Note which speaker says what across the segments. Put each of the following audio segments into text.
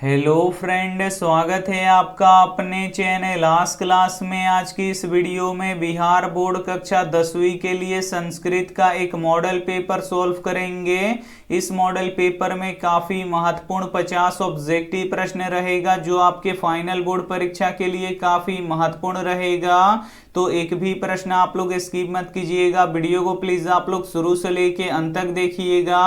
Speaker 1: Hello friend, स्वागत है आपका अपने चैनल आज क्लास में। आज की इस वीडियो में बिहार बोर्ड कक्षा 10वीं के लिए संस्कृत का एक मॉडल पेपर सॉल्व करेंगे। इस मॉडल पेपर में काफ़ी महत्वपूर्ण 50 ऑब्जेक्टिव प्रश्न रहेगा जो आपके फाइनल बोर्ड परीक्षा के लिए काफ़ी महत्वपूर्ण रहेगा। तो एक भी प्रश्न आप लोग स्किप मत कीजिएगा। वीडियो को प्लीज़ आप लोग शुरू से लेके अंत तक देखिएगा।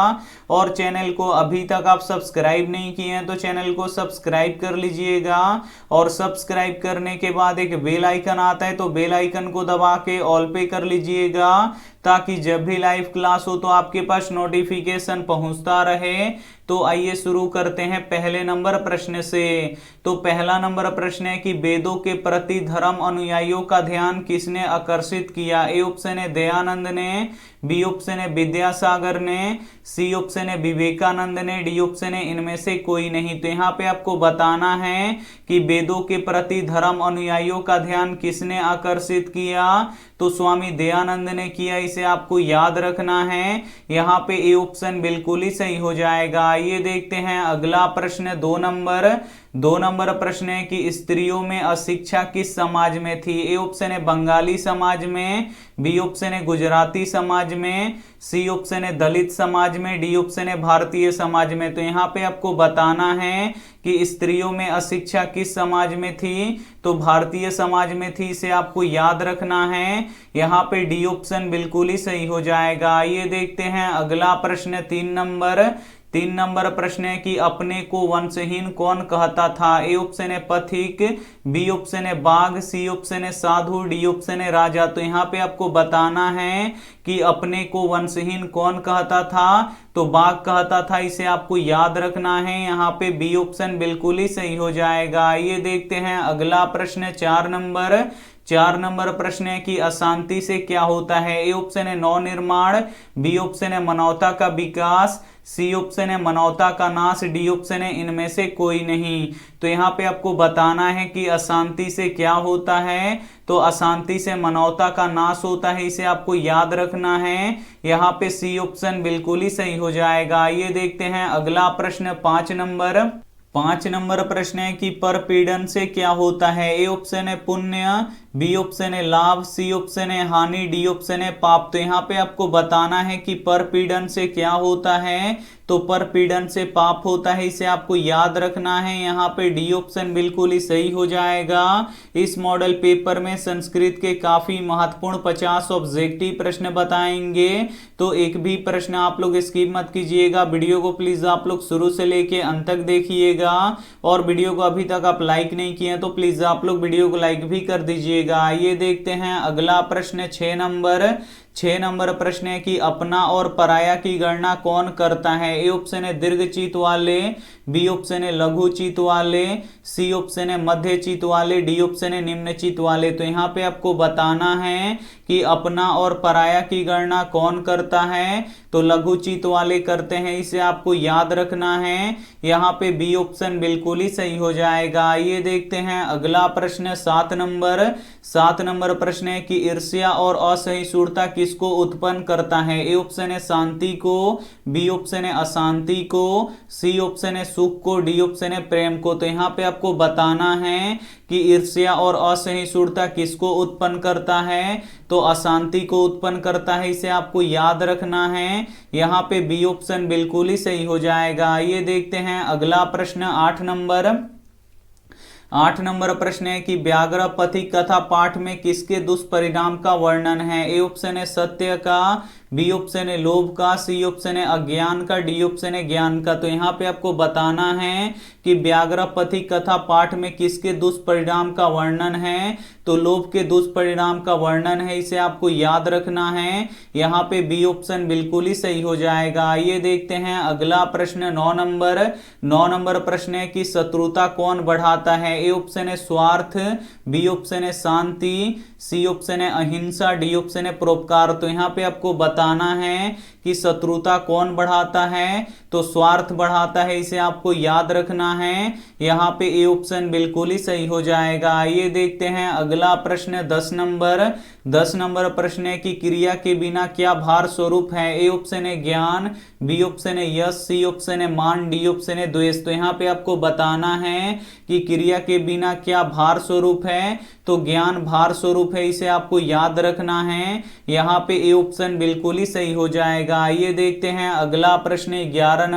Speaker 1: और चैनल को अभी तक आप सब्सक्राइब नहीं किए हैं तो चैनल को सब्सक्राइब कर लीजिएगा। और सब्सक्राइब करने के बाद एक बेल आइकन आता है तो बेल आइकन को दबा के ऑल पे कर लीजिएगा, ताकि जब भी लाइव क्लास हो तो आपके पास नोटिफिकेशन पहुंचता रहे। तो आइए शुरू करते हैं पहले नंबर प्रश्न से। तो पहला नंबर प्रश्न है कि वेदों के प्रति धर्म अनुयायियों का ध्यान किसने आकर्षित किया। ए ऑप्शन है दयानंद ने, बी ऑप्शन है विद्यासागर ने, सी ऑप्शन है विवेकानंद ने, डी ऑप्शन है इनमें से कोई नहीं। तो यहाँ पे आपको बताना है कि वेदों के प्रति धर्म अनुयायियों का ध्यान किसने आकर्षित किया। तो स्वामी दयानंद ने किया, इसे आपको याद रखना है। यहाँ पे ए ऑप्शन बिल्कुल ही सही हो जाएगा। ये देखते हैं अगला प्रश्न दो नंबर प्रश्न है कि स्त्रियों में अशिक्षा किस समाज में थी। ए ऑप्शन है बंगाली समाज में, बी ऑप्शन है गुजराती समाज में, सी ऑप्शन है दलित समाज में, डी ऑप्शन है भारतीय समाज में। तो यहाँ पे आपको बताना है कि स्त्रियों में अशिक्षा किस समाज में थी। तो भारतीय समाज में थी, इसे आपको याद रखना है। यहाँ पे डी ऑप्शन बिल्कुल ही सही हो जाएगा। ये देखते हैं अगला प्रश्न तीन नंबर प्रश्न है कि अपने को वंशहीन कौन कहता था। ए ऑप्शन है पथिक, बी ऑप्शन है बाघ, सी ऑप्शन है साधु, डी ऑप्शन है राजा। तो यहाँ पे आपको बताना है कि अपने को वंशहीन कौन कहता था। तो बाघ कहता था, इसे आपको याद रखना है। यहाँ पे बी ऑप्शन बिल्कुल ही सही हो जाएगा। ये देखते हैं अगला प्रश्न चार नंबर प्रश्न है कि अशांति से क्या होता है। ए ऑप्शन है नवनिर्माण, बी ऑप्शन है मानवता का विकास, सी ऑप्शन है मानवता का नाश, डी ऑप्शन है इनमें से कोई नहीं। तो यहाँ पे आपको बताना है कि अशांति से क्या होता है। तो अशांति से मानवता का नाश होता है, इसे आपको याद रखना है। यहाँ पे सी ऑप्शन बिल्कुल ही सही हो जाएगा। ये देखते हैं अगला प्रश्न पांच नंबर प्रश्न है कि परपीड़न से क्या होता है। ए ऑप्शन है पुण्य, बी ऑप्शन है लाभ, सी ऑप्शन है हानि, डी ऑप्शन है पाप। तो यहाँ पे आपको बताना है कि परपीड़न से क्या होता है। तो परपीड़न से पाप होता है, इसे आपको याद रखना है। यहाँ पे डी ऑप्शन बिल्कुल ही सही हो जाएगा। इस मॉडल पेपर में संस्कृत के काफी महत्वपूर्ण 50 ऑब्जेक्टिव प्रश्न बताएंगे। तो एक भी प्रश्न आप लोग स्किप मत कीजिएगा। वीडियो को प्लीज आप लोग शुरू से लेके अंत तक देखिएगा। और वीडियो को अभी तक आप लाइक नहीं किए हैं तो प्लीज आप लोग वीडियो को लाइक भी कर दीजिएगा। ये देखते हैं अगला प्रश्न 6 नंबर प्रश्न है कि अपना और पराया की गणना कौन करता है। ए ऑप्शन है दीर्घ चित वाले, बी ऑप्शन है लघु चित वाले, सी ऑप्शन है मध्य चित वाले, डी ऑप्शन है निम्न चित वाले। तो यहाँ पे आपको बताना है कि अपना और पराया की गणना कौन करता है। तो लघु चित वाले करते हैं, इसे आपको याद रखना है। यहाँ पे बी ऑप्शन बिल्कुल ही सही हो जाएगा। ये देखते हैं अगला प्रश्न 7 नंबर प्रश्न है कि ईर्ष्या और असहिष्णुता किसको उत्पन्न करता है। ए ऑप्शन है शांति को, बी ऑप्शन है अशांति को, सी ऑप्शन है सुख को, डी ऑप्शन है प्रेम को। तो यहाँ पे आपको बताना है कि ईर्ष्या और असहिष्णुता किसको उत्पन्न करता है। तो अशांति को उत्पन्न करता है, इसे आपको याद रखना है। यहाँ पे बी ऑप्शन बिल्कुल ही सही हो जाएगा। ये देखते हैं अगला प्रश्न 8 नंबर प्रश्न है कि व्याघ्र पथिक कथा पाठ में किसके दुष्परिणाम का वर्णन है। ए ऑप्शन है सत्य का, बी ऑप्शन है लोभ का, सी ऑप्शन है अज्ञान का, डी ऑप्शन है ज्ञान का। तो यहाँ पे आपको बताना है कि व्याघ्र पथिक कथा पाठ में किसके दुष्परिणाम का वर्णन है। तो लोभ के दुष्परिणाम का वर्णन है, इसे आपको याद रखना है। यहाँ पे बी ऑप्शन बिल्कुल ही सही हो जाएगा। ये देखते हैं अगला प्रश्न 9 नंबर प्रश्न है कि शत्रुता कौन बढ़ाता है। ए ऑप्शन है स्वार्थ, बी ऑप्शन है शांति, सी ऑप्शन है अहिंसा, डी ऑप्शन है परोपकार। तो यहाँ पे आपको बताना है कि शत्रुता कौन बढ़ाता है, तो स्वार्थ बढ़ाता है, इसे आपको याद रखना है। यहाँ पे ए ऑप्शन बिल्कुल ही सही हो जाएगा। आइए देखते हैं अगला प्रश्न 10 नंबर प्रश्न है कि क्रिया के बिना क्या भार स्वरूप है। ए ऑप्शन है ज्ञान, बी ऑप्शन है यश, सी ऑप्शन है मान, डी ऑप्शन है द्वेष। तो यहाँ पे आपको बताना है कि क्रिया के बिना क्या भार स्वरूप है, तो ज्ञान भार स्वरूप है, इसे आपको याद रखना है। यहाँ पे ए ऑप्शन बिल्कुल ही सही हो जाएगा। आइए देखते हैं अगला प्रश्न 11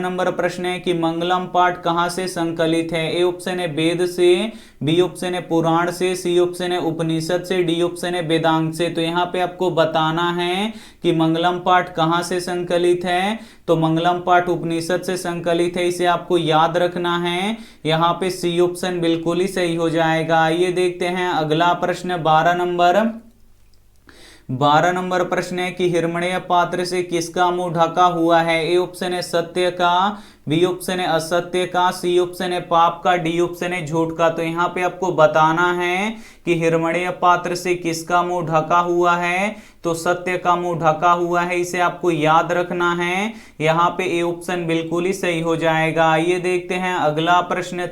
Speaker 1: नंबर प्रश्न है कि मंगलम पाठ कहाँ से संकलित है। ए ऑप्शन है वेद से, बी ऑप्शन है पुराण से, सी ऑप्शन है उपनिषद से, डी ऑप्शन है वेदांग से। तो यहाँ पे आपको बताना है कि मंगलम पाठ कहाँ से संकलित है, तो मंगलम पाठ उपनिषद से संकलित है, इसे आपको याद रखना है। यहाँ पे सी ऑप्शन बिल्कुल ही सही हो जाएगा। आइए देखते हैं अगला प्रश्न 12 नंबर प्रश्न है कि हिरण्मय पात्र से किसका मुंह ढका हुआ है। ए ऑप्शन है सत्य का, बी ऑप्शन है असत्य का, सी ऑप्शन है पाप का, डी ऑप्शन है झूठ का। तो यहाँ पे आपको बताना है कि हिरण्मय पात्र से किसका मुंह ढका हुआ है, तो सत्य का मुंह ढका हुआ है, इसे आपको याद रखना है। यहाँ पे ए ऑप्शन बिल्कुल ही सही हो जाएगा। आइए देखते हैं अगला प्रश्न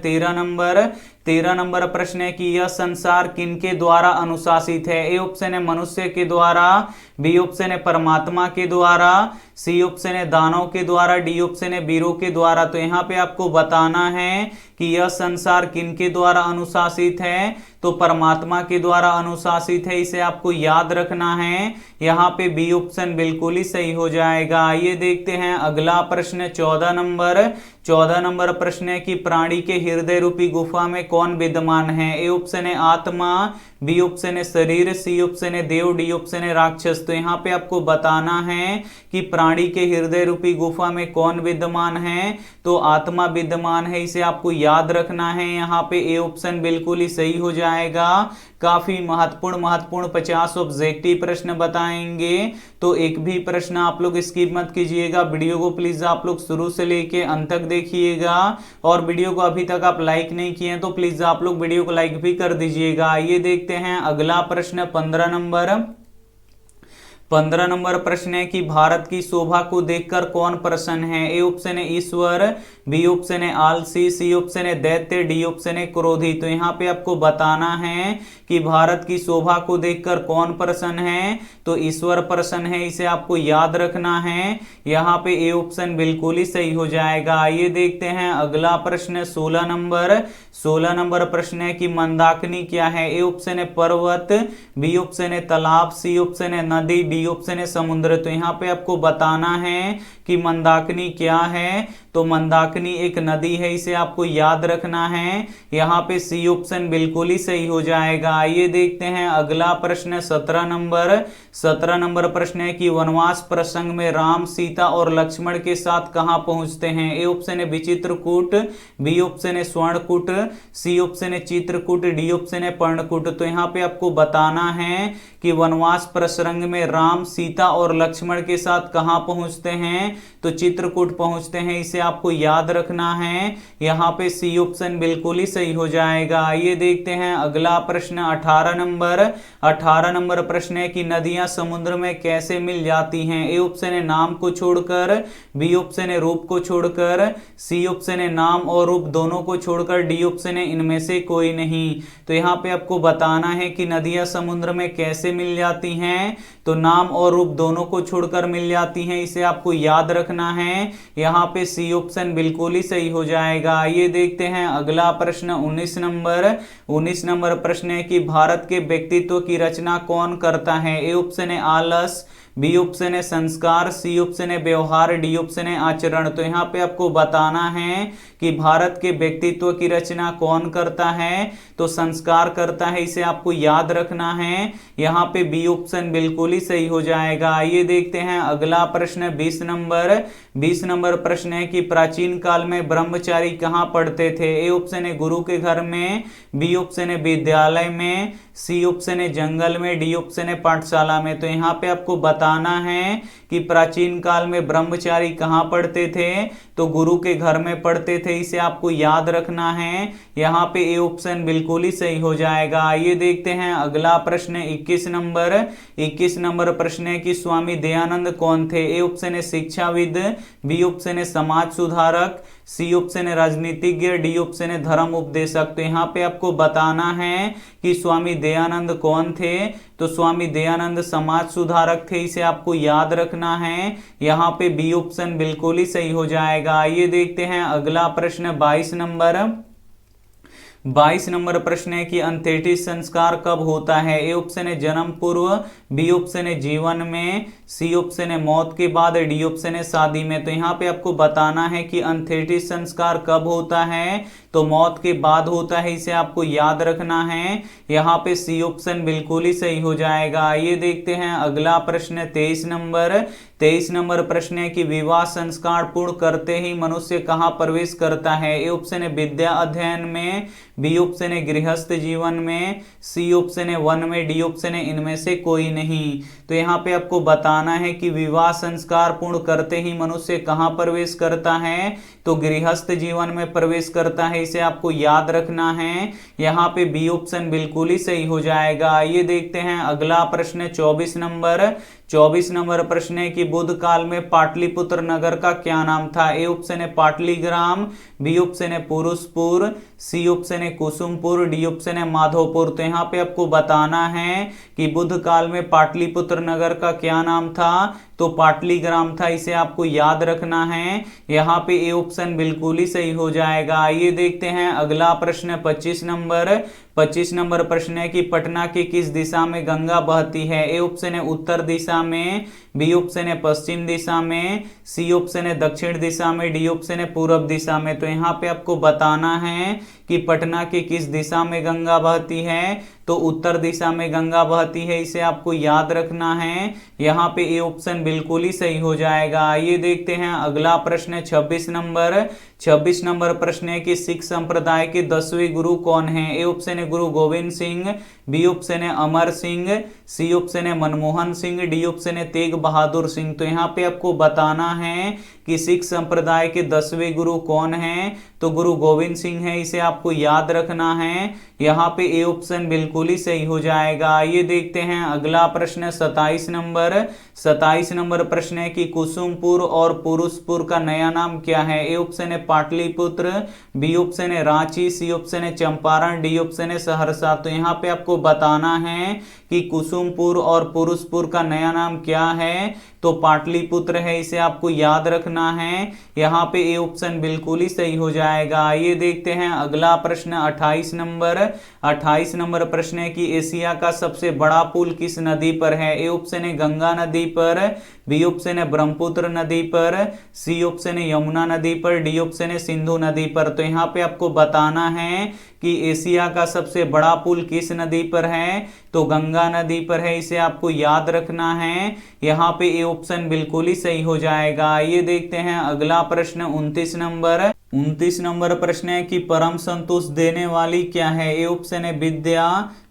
Speaker 1: 13 नंबर प्रश्न है कि यह संसार किनके द्वारा अनुशासित है। ए ऑप्शन है मनुष्य के द्वारा, बी ऑप्शन है परमात्मा के द्वारा, सी ऑप्शन है दानव के द्वारा, डी ऑप्शन है वीरों के द्वारा। तो यहाँ पे आपको बताना है कि यह संसार किनके द्वारा अनुशासित है, तो परमात्मा के द्वारा अनुशासित है, इसे आपको याद रखना है। यहाँ पे बी ऑप्शन बिल्कुल ही सही हो जाएगा। आइए देखते हैं अगला प्रश्न 14 नंबर प्रश्न है कि प्राणी के हृदय रूपी गुफा में कौन विद्यमान है। ए ऑप्शन है आत्मा, बी ऑप्शन है शरीर, सी ऑप्शन है देव, डी ऑप्शन है राक्षस। तो यहाँ पे आपको बताना है कि प्राणी के हृदय रूपी गुफा में कौन विद्यमान है, तो आत्मा विद्यमान है, इसे आपको याद रखना है। यहाँ पे ए ऑप्शन बिल्कुल ही सही हो जाएगा। काफी महत्वपूर्ण 50 ऑब्जेक्टिव प्रश्न बताएंगे, तो एक भी प्रश्न आप लोग स्किप मत कीजिएगा। वीडियो को प्लीज आप लोग शुरू से लेके अंत तक देखिएगा, और वीडियो को अभी तक आप लाइक नहीं किए हैं तो प्लीज आप लोग वीडियो को लाइक भी कर दीजिएगा। आइए देखते हैं अगला प्रश्न 15 नंबर प्रश्न है कि भारत की शोभा को देखकर कौन प्रसन्न है। ए ऑप्शन है ईश्वर, बी ऑप्शन है आलसी, सी ऑप्शन है दैत्य, डी ऑप्शन है क्रोधी। तो यहाँ पे आपको बताना है कि भारत की शोभा को देखकर कौन प्रसन्न है, तो ईश्वर प्रसन्न है, इसे आपको याद रखना है। यहाँ पे ए ऑप्शन बिल्कुल ही सही हो जाएगा। आइए देखते हैं अगला प्रश्न 16 नंबर प्रश्न है कि मंदाकिनी क्या है। ए ऑप्शन है पर्वत, बी ऑप्शन है तालाब, सी ऑप्शन है नदी, डी ऑप्शन है समुद्र। तो यहाँ पे आपको बताना है कि मंदाकिनी क्या है, तो मंदाकिनी एक नदी है, इसे आपको याद रखना है। यहाँ पे सी ऑप्शन बिल्कुल ही सही हो जाएगा। आइए देखते हैं अगला प्रश्न 17 नंबर प्रश्न है कि वनवास प्रसंग में राम, सीता और लक्ष्मण के साथ कहां पहुंचते हैं। ए ऑप्शन है विचित्रकूट, बी ऑप्शन है स्वर्णकूट, सी ऑप्शन है चित्रकूट, डी ऑप्शन है पर्णकूट। तो यहाँ पे आपको बताना है कि वनवास प्रसंग में राम, सीता और लक्ष्मण के साथ कहां पहुंचते हैं, तो चित्रकूट पहुंचते हैं, इसे आपको याद रखना है। यहाँ पे सी ऑप्शन बिल्कुल ही सही हो जाएगा। आइए देखते हैं अगला प्रश्न 18 नंबर प्रश्न है कि नदियां समुद्र में कैसे मिल जाती हैं। ए ऑप्शन है नाम को छोड़कर, बी ऑप्शन है रूप को छोड़कर, सी ऑप्शन है नाम और रूप दोनों को छोड़कर, डी ऑप्शन है इनमें से कोई नहीं। तो यहाँ पे आपको बताना है कि नदियां समुद्र में कैसे मिल जाती हैं, तो नाम और रूप दोनों को छोड़कर मिल जाती हैं, इसे आपको याद रखना है। यहाँ पे सी ऑप्शन बिल्कुल ही सही हो जाएगा। आइए देखते हैं अगला प्रश्न 19 नंबर प्रश्न है कि भारत के व्यक्तित्व की रचना कौन करता है। ए ऑप्शन है आलस, बी ऑप्शन है संस्कार, सी ऑप्शन है व्यवहार, डी ऑप्शन है आचरण। तो यहाँ पे आपको बताना है कि भारत के व्यक्तित्व की रचना कौन करता है, तो संस्कार करता है, इसे आपको याद रखना है। यहाँ पे बी ऑप्शन बिल्कुल ही सही हो जाएगा। आइए देखते हैं अगला प्रश्न 20 नंबर प्रश्न है कि प्राचीन काल में ब्रह्मचारी कहाँ पढ़ते थे। ए ऑप्शन है गुरु के घर में, बी ऑप्शन है विद्यालय में, सी ऑप्शन है जंगल में, डी ऑप्शन है पाठशाला में। तो यहाँ पे आपको बताना है कि प्राचीन काल में ब्रह्मचारी कहाँ पढ़ते थे, तो गुरु के घर में पढ़ते थे, इसे आपको याद रखना है। यहाँ पे ए ऑप्शन बिल्कुल ही सही हो जाएगा। आइए देखते हैं अगला प्रश्न 21 नंबर। 21 नंबर प्रश्न है कि स्वामी दयानंद कौन थे। ए ऑप्शन है शिक्षाविद, बी ऑप्शन है समाज सुधारक, सी ऑप्शन है राजनीतिज्ञ, डी ऑप्शन है धर्म उपदेशक। तो यहाँ पे आपको बताना है कि स्वामी दयानंद कौन थे। तो स्वामी दयानंद समाज सुधारक थे, इसे आपको याद रखना है। यहाँ पे बी ऑप्शन बिल्कुल ही सही हो जाएगा। आइए देखते हैं अगला प्रश्न 22 नंबर। 22 नंबर प्रश्न है कि अंत्येष्टि संस्कार कब होता है। ए ऑप्शन है जन्म पूर्व, बी ऑप्शन है जीवन में, सी ऑप्शन है मौत के बाद, डी ऑप्शन है शादी में। तो यहाँ पे आपको बताना है कि अंत्येष्टि संस्कार कब होता है, तो मौत के बाद होता है, इसे आपको याद रखना है। यहाँ पे सी ऑप्शन बिल्कुल ही सही हो जाएगा। आइए देखते हैं अगला प्रश्न 23 नंबर। 23 नंबर प्रश्न है कि विवाह संस्कार पूर्ण करते ही मनुष्य कहाँ प्रवेश करता है। ए ऑप्शन है विद्या अध्ययन में, बी ऑप्शन है गृहस्थ जीवन में, सी ऑप्शन है वन में, डी ऑप्शन है इनमें से कोई नहीं। तो यहाँ पे आपको बताना है कि विवाह संस्कार पूर्ण करते ही मनुष्य कहाँ प्रवेश करता है, तो गृहस्थ जीवन में प्रवेश करता है, इसे आपको याद रखना है। यहाँ पे बी ऑप्शन बिल्कुल ही सही हो जाएगा। आइए देखते हैं अगला प्रश्न 24 नंबर। 24 नंबर प्रश्न है कि बुद्ध काल में पाटलिपुत्र नगर का क्या नाम था। ए ऑप्शन है पाटलीग्राम, बी ऑप्शन है पुरुषपुर, सी ऑप्शन है कुसुमपुर, डी ऑप्शन है माधोपुर। तो यहाँ पे आपको बताना है कि बुद्ध काल में पाटलिपुत्र नगर का क्या नाम था, तो पाटलीग्राम था, इसे आपको याद रखना है। यहाँ पे ए ऑप्शन बिल्कुल ही सही हो जाएगा। आइए देखते हैं अगला प्रश्न 25 नंबर। 25 नंबर प्रश्न है कि पटना की किस दिशा में गंगा बहती है। ए ऑप्शन है उत्तर दिशा में, बी ऑप्शन है पश्चिम दिशा में, सी ऑप्शन है दक्षिण दिशा में, डी ऑप्शन है पूर्व दिशा में। तो यहाँ पे आपको बताना है कि पटना की किस दिशा में गंगा बहती है, तो उत्तर दिशा में गंगा बहती है, इसे आपको याद रखना है। यहाँ पे ए ऑप्शन बिल्कुल ही सही हो जाएगा। आइए देखते हैं अगला प्रश्न 26 नंबर। 26 नंबर प्रश्न है कि सिख संप्रदाय के 10वें गुरु कौन हैं। ए ऑप्शन है गुरु गोविंद सिंह, बी ऑप्शन है अमर सिंह, सी ऑप्शन है मनमोहन सिंह, डी ऑप्शन है तेग बहादुर सिंह। तो यहाँ पे आपको बताना है कि सिख संप्रदाय के 10वें गुरु कौन हैं, तो गुरु गोविंद सिंह है, इसे आपको याद रखना है। यहाँ पे ए ऑप्शन बिल्कुल ही सही हो जाएगा। आइए देखते हैं अगला प्रश्न 27 नंबर। 27 नंबर प्रश्न है कि कुसुमपुर और पुरुषपुर का नया नाम क्या है। ए ऑप्शन है पाटलिपुत्र, बी ऑप्शन है रांची, सी ऑप्शन है चंपारण, डी ऑप्शन है सहरसा। तो यहाँ पे आपको बताना है कि कुसुमपुर और पुरुषपुर का नया नाम क्या है, तो पाटलिपुत्र है, इसे आपको याद रखना है। यहाँ पे ए ऑप्शन बिल्कुल ही सही हो जाएगा। आइए देखते हैं अगला प्रश्न 28 नंबर। 28 नंबर प्रश्न है कि एशिया का सबसे बड़ा पुल किस नदी पर है। ए ऑप्शन है गंगा नदी पर, बी ऑप्शन है ब्रह्मपुत्र नदी पर, सी ऑप्शन है यमुना नदी पर, डी ऑप्शन है सिंधु नदी पर। तो यहाँ पे आपको बताना है कि एशिया का सबसे बड़ा पुल किस नदी पर है, तो गंगा नदी पर है, इसे आपको याद रखना है। यहाँ पे ए ऑप्शन बिल्कुल ही सही हो जाएगा। आइए देखते हैं अगला प्रश्न 29 नंबर। 29 नंबर प्रश्न है कि परम संतोष देने वाली क्या है। ए ऑप्शन है विद्या,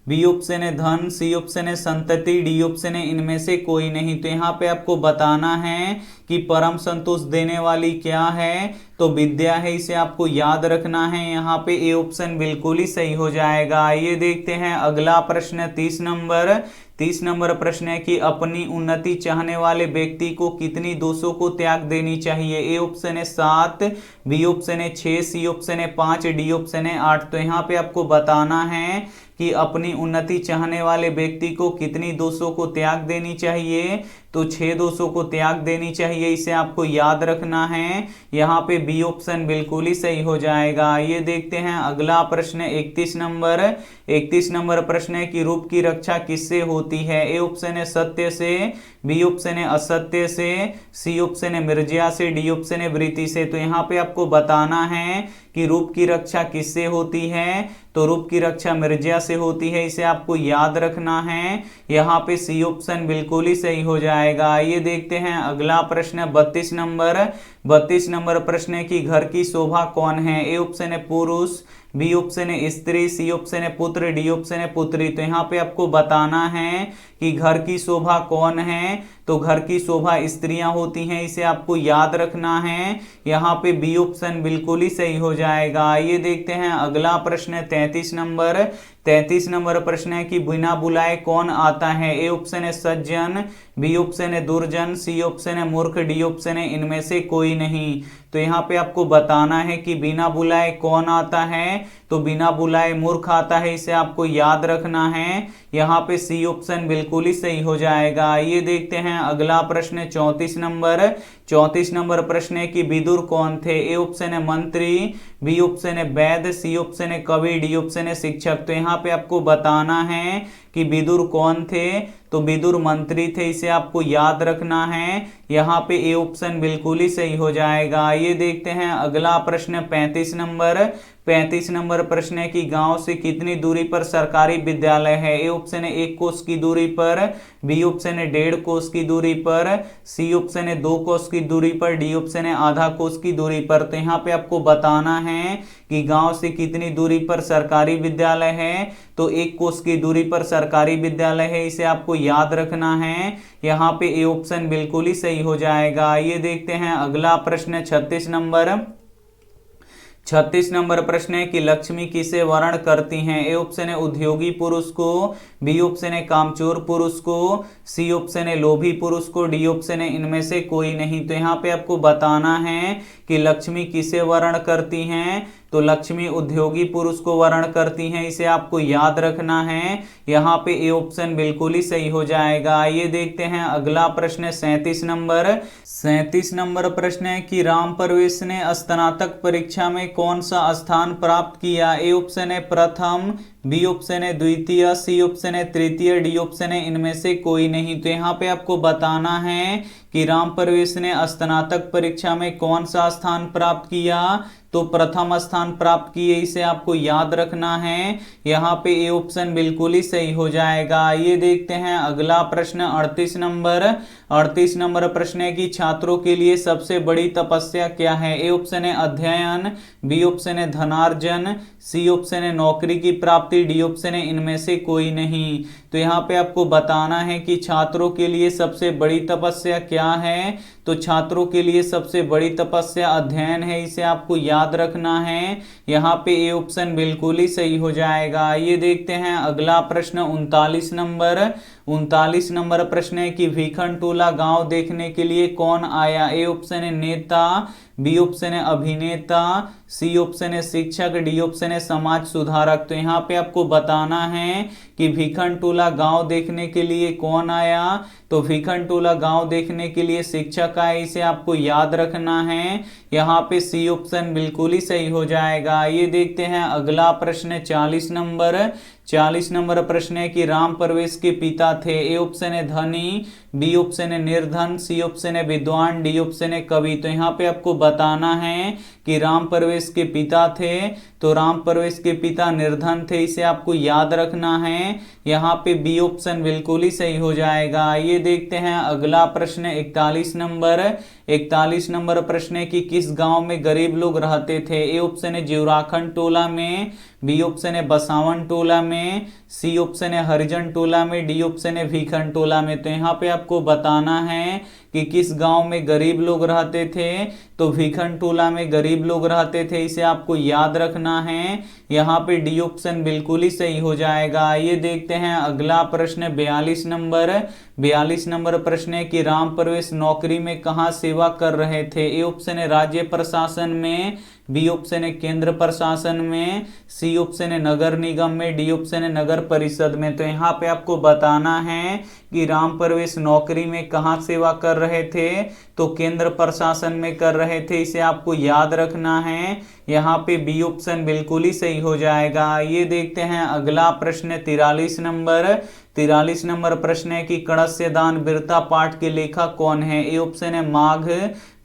Speaker 1: बी ऑप्शन है धन, सी ऑप्शन है संतति, डी ऑप्शन है इनमें से कोई नहीं। तो यहाँ पे आपको बताना है कि परम संतोष देने वाली क्या है, तो विद्या है, इसे आपको याद रखना है। यहाँ पे ए ऑप्शन बिल्कुल ही सही हो जाएगा। आइए देखते हैं अगला प्रश्न 30 नंबर। 30 नंबर प्रश्न है कि अपनी उन्नति चाहने वाले व्यक्ति को कितनी दोषों को त्याग देनी चाहिए। ए ऑप्शन है 7, बी ऑप्शन है 6, सी ऑप्शन है 5, डी ऑप्शन है 8। तो यहाँ पे आपको बताना है कि अपनी उन्नति चाहने वाले व्यक्ति को कितनी दोषों को त्याग देनी चाहिए, तो 6 दोषों को त्याग देनी चाहिए, इसे आपको याद रखना है। यहाँ पे बी ऑप्शन बिल्कुल ही सही हो जाएगा। ये देखते हैं अगला प्रश्न 31 नंबर। 31 नंबर प्रश्न है कि रूप की रक्षा किससे होती है। ए ऑप्शन है सत्य से, बी ऑप्शन है असत्य से, सी ऑप्शन है मिर्जा से, डी ऑप्शन है वृत्ति से। तो यहाँ पे आपको बताना है कि रूप की रक्षा किससे होती है, तो रूप की रक्षा मिर्जा से होती है, इसे आपको याद रखना है। यहाँ पे सी ऑप्शन बिल्कुल ही सही हो जाएगा। ये देखते हैं अगला प्रश्न 32 नंबर। 32 नंबर प्रश्न है कि घर की शोभा कौन है? ए ऑप्शन है पुरुष, बी ऑप्शन है स्त्री, सी ऑप्शन है पुत्र, डी ऑप्शन है पुत्री। तो यहाँ पे आपको बताना है कि घर की शोभा कौन है। तो घर की शोभा स्त्रियां होती हैं, इसे आपको याद रखना है। यहाँ पे बी ऑप्शन बिल्कुल ही सही हो जाएगा। आइए देखते हैं अगला प्रश्न 33 नंबर। 33 नंबर प्रश्न है कि बिना बुलाए कौन आता है? ए ऑप्शन है सज्जन, बी ऑप्शन है दुर्जन, सी ऑप्शन है मूर्ख, डी ऑप्शन है इनमें से कोई नहीं। तो यहाँ पे आपको बताना है कि बिना बुलाए कौन आता है। तो बिना बुलाए मूर्ख आता है, इसे आपको याद रखना है। यहाँ पे सी ऑप्शन बिल्कुल ही सही हो जाएगा। आइए देखते हैं अगला प्रश्न 34 नंबर। 34 नंबर प्रश्न है कि विदुर कौन थे? ए ऑप्शन है मंत्री, बी ऑप्शन है वैद्य, सी ऑप्शन है कवि, डी ऑप्शन है शिक्षक। तो यहाँ पे आपको बताना है कि विदुर कौन थे। तो विदुर मंत्री थे, इसे आपको याद रखना है। यहाँ पे ए ऑप्शन बिल्कुल ही सही हो जाएगा। आइए देखते हैं अगला प्रश्न 35 नंबर। 35 नंबर प्रश्न है कि गांव से कितनी दूरी पर सरकारी विद्यालय है? ए ऑप्शन है 1 कोस की दूरी पर, बी ऑप्शन है 1.5 कोस की दूरी पर, सी ऑप्शन है 2 कोस की दूरी पर, डी ऑप्शन है आधा कोस की दूरी पर। तो यहाँ पे आपको बताना है कि गांव से कितनी दूरी पर सरकारी विद्यालय है। तो 1 कोस की दूरी पर सरकारी विद्यालय है, इसे आपको याद रखना है। यहाँ पे ए ऑप्शन बिल्कुल ही सही हो जाएगा। आइए देखते हैं अगला प्रश्न 36 नंबर। 36 नंबर प्रश्न है कि लक्ष्मी किसे वर्ण करती हैं? ए ऑप्शन है उद्योगी पुरुष को, बी ऑप्शन है कामचोर पुरुष को, सी ऑप्शन है लोभी पुरुष को, डी ऑप्शन है इनमें से कोई नहीं। तो यहाँ पे आपको बताना है कि लक्ष्मी किसे वर्ण करती हैं। तो लक्ष्मी उद्योगी पुरुष को वर्ण करती हैं, इसे आपको याद रखना है। यहाँ पे ए ऑप्शन बिल्कुल ही सही हो जाएगा। आइए देखते हैं अगला प्रश्न 37 नंबर। 37 नंबर प्रश्न है कि राम परवेश ने स्नातक परीक्षा में कौन सा स्थान प्राप्त किया? ए ऑप्शन है प्रथम, बी ऑप्शन है द्वितीय, सी ऑप्शन है तृतीय, डी ऑप्शन है इनमें से कोई नहीं। तो यहाँ पे आपको बताना है कि राम परवेश ने स्नातक परीक्षा में कौन सा स्थान प्राप्त किया। तो प्रथम स्थान प्राप्त किए, इसे आपको याद रखना है। यहाँ पे ए ऑप्शन बिल्कुल ही सही हो जाएगा। आइए देखते हैं अगला प्रश्न 38 नंबर। 38 नंबर प्रश्न है कि छात्रों के लिए सबसे बड़ी तपस्या क्या है? ए ऑप्शन है अध्ययन, बी ऑप्शन है धनार्जन, सी ऑप्शन है नौकरी की प्राप्ति, डी ऑप्शन है इनमें से कोई नहीं। तो यहाँ पे आपको बताना है कि छात्रों के लिए सबसे बड़ी तपस्या क्या है। तो छात्रों के लिए सबसे बड़ी तपस्या अध्ययन है, इसे आपको याद रखना है। यहाँ पे ए ऑप्शन बिल्कुल ही सही हो जाएगा। ये देखते हैं अगला प्रश्न 39 नंबर। 39 नंबर प्रश्न है कि भीखनटोला गांव देखने के लिए कौन आया? ए ऑप्शन है नेता, बी ऑप्शन है अभिनेता, सी ऑप्शन है शिक्षक, डी ऑप्शन है समाज सुधारक। तो यहाँ पे आपको बताना है कि भीखनटोला गांव देखने के लिए कौन आया। तो भीखनटोला गांव देखने के लिए शिक्षक आए, इसे आपको याद रखना है। यहाँ पे सी ऑप्शन बिल्कुल ही सही हो जाएगा। ये देखते हैं अगला प्रश्न 40 नंबर। 40 नंबर प्रश्न है कि राम परवेश के पिता थे। ए ऑप्शन है धनी, बी ऑप्शन है निर्धन, सी ऑप्शन है विद्वान, डी ऑप्शन है कवि। तो यहाँ पे आपको बताना है कि राम परवेश के पिता थे। तो राम परवेश के पिता निर्धन थे, इसे आपको याद रखना है। यहाँ पे बी ऑप्शन बिल्कुल ही सही हो जाएगा। ये देखते हैं अगला प्रश्न 41 नंबर। 41 नंबर प्रश्न है कि किस गांव में गरीब लोग रहते थे? ए ऑप्शन है जीवराखंड टोला में, बी ऑप्शन है बसावन टोला में, सी ऑप्शन है हरिजन टोला में, डी ऑप्शन है भीखन टोला में। तो यहाँ पे आपको बताना है कि किस गांव में गरीब लोग रहते थे। तो भीखन टोला में गरीब लोग रहते थे, इसे आपको याद रखना है। यहाँ पे डी ऑप्शन बिल्कुल ही सही हो जाएगा। ये देखते हैं अगला प्रश्न 42 नंबर। 42 नंबर प्रश्न है कि राम परवेश नौकरी में कहाँ सेवा कर रहे थे? ए ऑप्शन है राज्य प्रशासन में, बी ऑप्शन है केंद्र प्रशासन में, सी ऑप्शन है नगर निगम में, डी ऑप्शन है नगर परिषद में। तो यहाँ पे आपको बताना है कि राम परवेश नौकरी में कहाँ सेवा कर रहे थे। तो केंद्र प्रशासन में कर रहे थे, इसे आपको याद रखना है। यहाँ पे बी ऑप्शन बिल्कुल ही सही हो जाएगा। ये देखते हैं अगला प्रश्न 43 नंबर। 43 नंबर प्रश्न है कि कड़स्य दान वीरता पाठ के लेखक कौन है? ए ऑप्शन है माघ,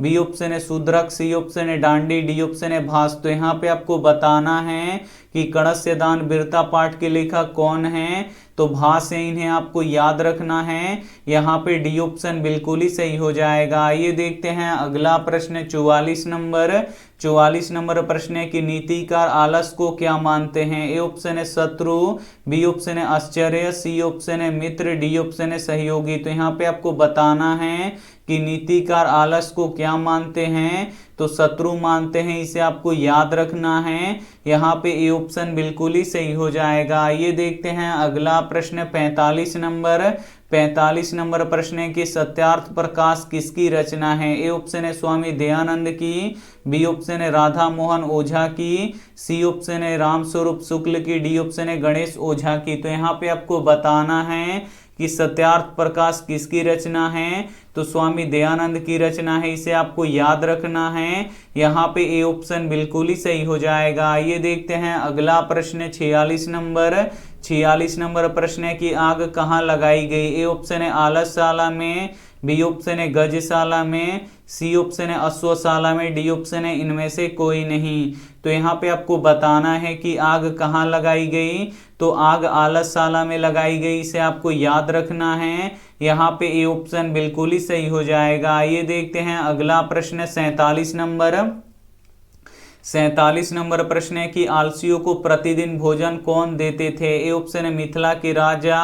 Speaker 1: बी ऑप्शन है शूद्रक, सी ऑप्शन है डांडी, डी ऑप्शन है भास। तो यहाँ पे आपको बताना है कि कड़स्य दान वीरता पाठ के लेखक कौन है। तो भा से इन्हें आपको याद रखना है। यहाँ पे डी ऑप्शन बिल्कुल ही सही हो जाएगा। आइए देखते हैं अगला प्रश्न 44 नंबर। 44 नंबर प्रश्न है कि नीतिकार आलस को क्या मानते हैं। ए ऑप्शन है शत्रु, बी ऑप्शन है आश्चर्य, सी ऑप्शन है मित्र, डी ऑप्शन है सहयोगी। तो यहाँ पे आपको बताना है कि नीतिकार आलस को क्या मानते हैं, तो शत्रु मानते हैं, इसे आपको याद रखना है। यहाँ पे ए ऑप्शन बिल्कुल ही सही हो जाएगा। ये देखते हैं अगला प्रश्न 45 नंबर। 45 नंबर प्रश्न है कि सत्यार्थ प्रकाश किसकी रचना है। ए ऑप्शन है स्वामी दयानंद की, बी ऑप्शन है राधा मोहन ओझा की, सी ऑप्शन है रामस्वरूप शुक्ल की, डी ऑप्शन है गणेश ओझा की। तो यहाँ पे आपको बताना है कि सत्यार्थ प्रकाश किसकी रचना है, तो स्वामी दयानंद की रचना है, इसे आपको याद रखना है। यहाँ पे ए ऑप्शन बिल्कुल ही सही हो जाएगा। ये देखते हैं अगला प्रश्न 46 नंबर। 46 नंबर प्रश्न है कि आग कहाँ लगाई गई। ए ऑप्शन है आलसशाला में, बी ऑप्शन है गजशाला में, सी ऑप्शन है अश्वशाला में, डी ऑप्शन है इनमें से कोई नहीं। तो यहाँ पे आपको बताना है कि आग कहाँ लगाई गई, तो आग आलसशाला में लगाई गई, इसे आपको याद रखना है। यहाँ पे ए ऑप्शन बिल्कुल ही सही हो जाएगा। ये देखते हैं अगला प्रश्न 47 नंबर। 47 नंबर प्रश्न है कि आलसियों को प्रतिदिन भोजन कौन देते थे। ए ऑप्शन है मिथिला के राजा,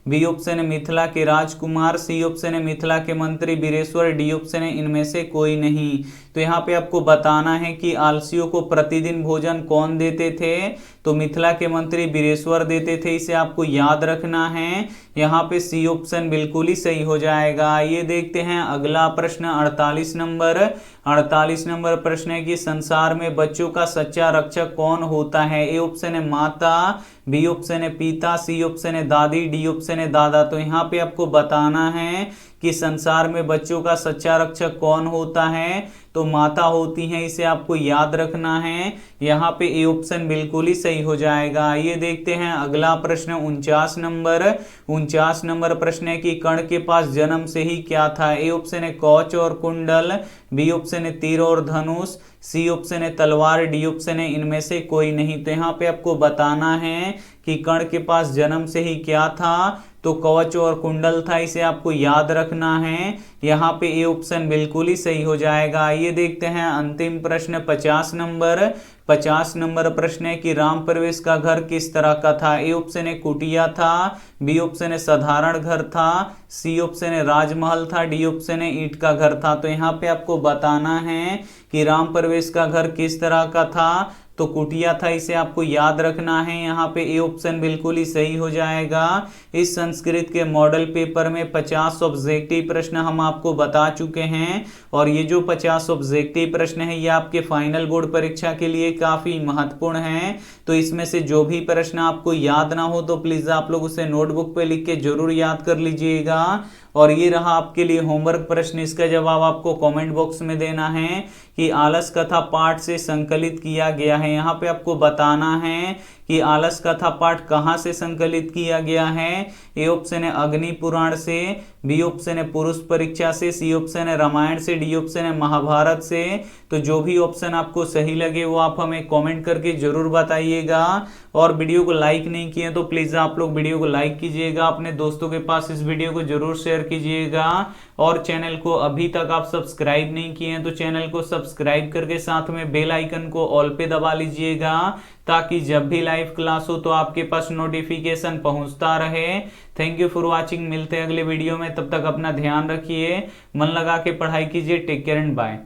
Speaker 1: बी ऑप्शन है मिथिला के राजकुमार, सी ऑप्शन है मिथिला के मंत्री वीरेश्वर, डी ऑप्शन है इनमें से कोई नहीं। तो यहाँ पे आपको बताना है कि आलसियों को प्रतिदिन भोजन कौन देते थे, तो मिथिला के मंत्री वीरेश्वर देते थे, इसे आपको याद रखना है। यहाँ पे सी ऑप्शन बिल्कुल ही सही हो जाएगा। ये देखते हैं अगला प्रश्न 48 नंबर। 48 नंबर प्रश्न है कि संसार में बच्चों का सच्चा रक्षक कौन होता है। ए ऑप्शन है माता, बी ऑप्शन है पिता, सी ऑप्शन है दादी, डी ऑप्शन है दादा। तो यहाँ पे आपको बताना है कि संसार में बच्चों का सच्चा रक्षक कौन होता है, तो माता होती हैं, इसे आपको याद रखना है। यहाँ पे ए ऑप्शन बिल्कुल ही सही हो जाएगा। ये देखते हैं अगला प्रश्न 49 नंबर। 49 नंबर प्रश्न है कि कर्ण के पास जन्म से ही क्या था। ए ऑप्शन है कवच और कुंडल, बी ऑप्शन है तीर और धनुष, सी ऑप्शन है तलवार, डी ऑप्शन है इनमें से कोई नहीं। तो यहाँ पे आपको बताना है कि कर्ण के पास जन्म से ही क्या था, तो कवच और कुंडल था, इसे आपको याद रखना है। यहाँ पे ए ऑप्शन बिल्कुल ही सही हो जाएगा। ये देखते हैं अंतिम प्रश्न 50 नंबर। 50 नंबर प्रश्न है कि राम प्रवेश का घर किस तरह का था। ए ऑप्शन है कुटिया था, बी ऑप्शन है साधारण घर था, सी ऑप्शन है राजमहल था, डी ऑप्शन है ईंट का घर था। तो यहाँ पे आपको बताना है कि राम प्रवेश का घर किस तरह का था, तो कुटिया था, इसे आपको याद रखना है। यहाँ पे ए ऑप्शन बिल्कुल ही सही हो जाएगा। इस संस्कृत के मॉडल पेपर में 50 ऑब्जेक्टिव प्रश्न हम आपको बता चुके हैं, और ये जो 50 ऑब्जेक्टिव प्रश्न है ये आपके फाइनल बोर्ड परीक्षा के लिए काफी महत्वपूर्ण है। तो इसमें से जो भी प्रश्न आपको याद ना हो तो प्लीज आप लोग उसे नोटबुक पे लिख के जरूर याद कर लीजिएगा। और ये रहा आपके लिए होमवर्क प्रश्न, इसका जवाब आपको कमेंट बॉक्स में देना है कि आलस कथा पाठ से संकलित किया गया है। यहाँ पे आपको बताना है कि आलस कथा पाठ कहाँ से संकलित किया गया है। ए ऑप्शन है अग्नि पुराण से, बी ऑप्शन है पुरुष परीक्षा से, सी ऑप्शन है रामायण से, डी ऑप्शन है महाभारत से। तो जो भी ऑप्शन आपको सही लगे वो आप हमें कमेंट करके जरूर बताइएगा। और वीडियो को लाइक नहीं किए तो प्लीज आप लोग वीडियो को लाइक कीजिएगा, अपने दोस्तों के पास इस वीडियो को जरूर शेयर कीजिएगा। और चैनल को अभी तक आप सब्सक्राइब नहीं किए हैं तो चैनल को सब्सक्राइब करके साथ में बेल आइकन को ऑल पे दबा लीजिएगा, ताकि जब भी लाइव क्लास हो तो आपके पास नोटिफिकेशन पहुंचता रहे। Thank you for watching. मिलते हैं अगले वीडियो में, तब तक अपना ध्यान रखिए, मन लगा के पढ़ाई कीजिए। Take care and bye.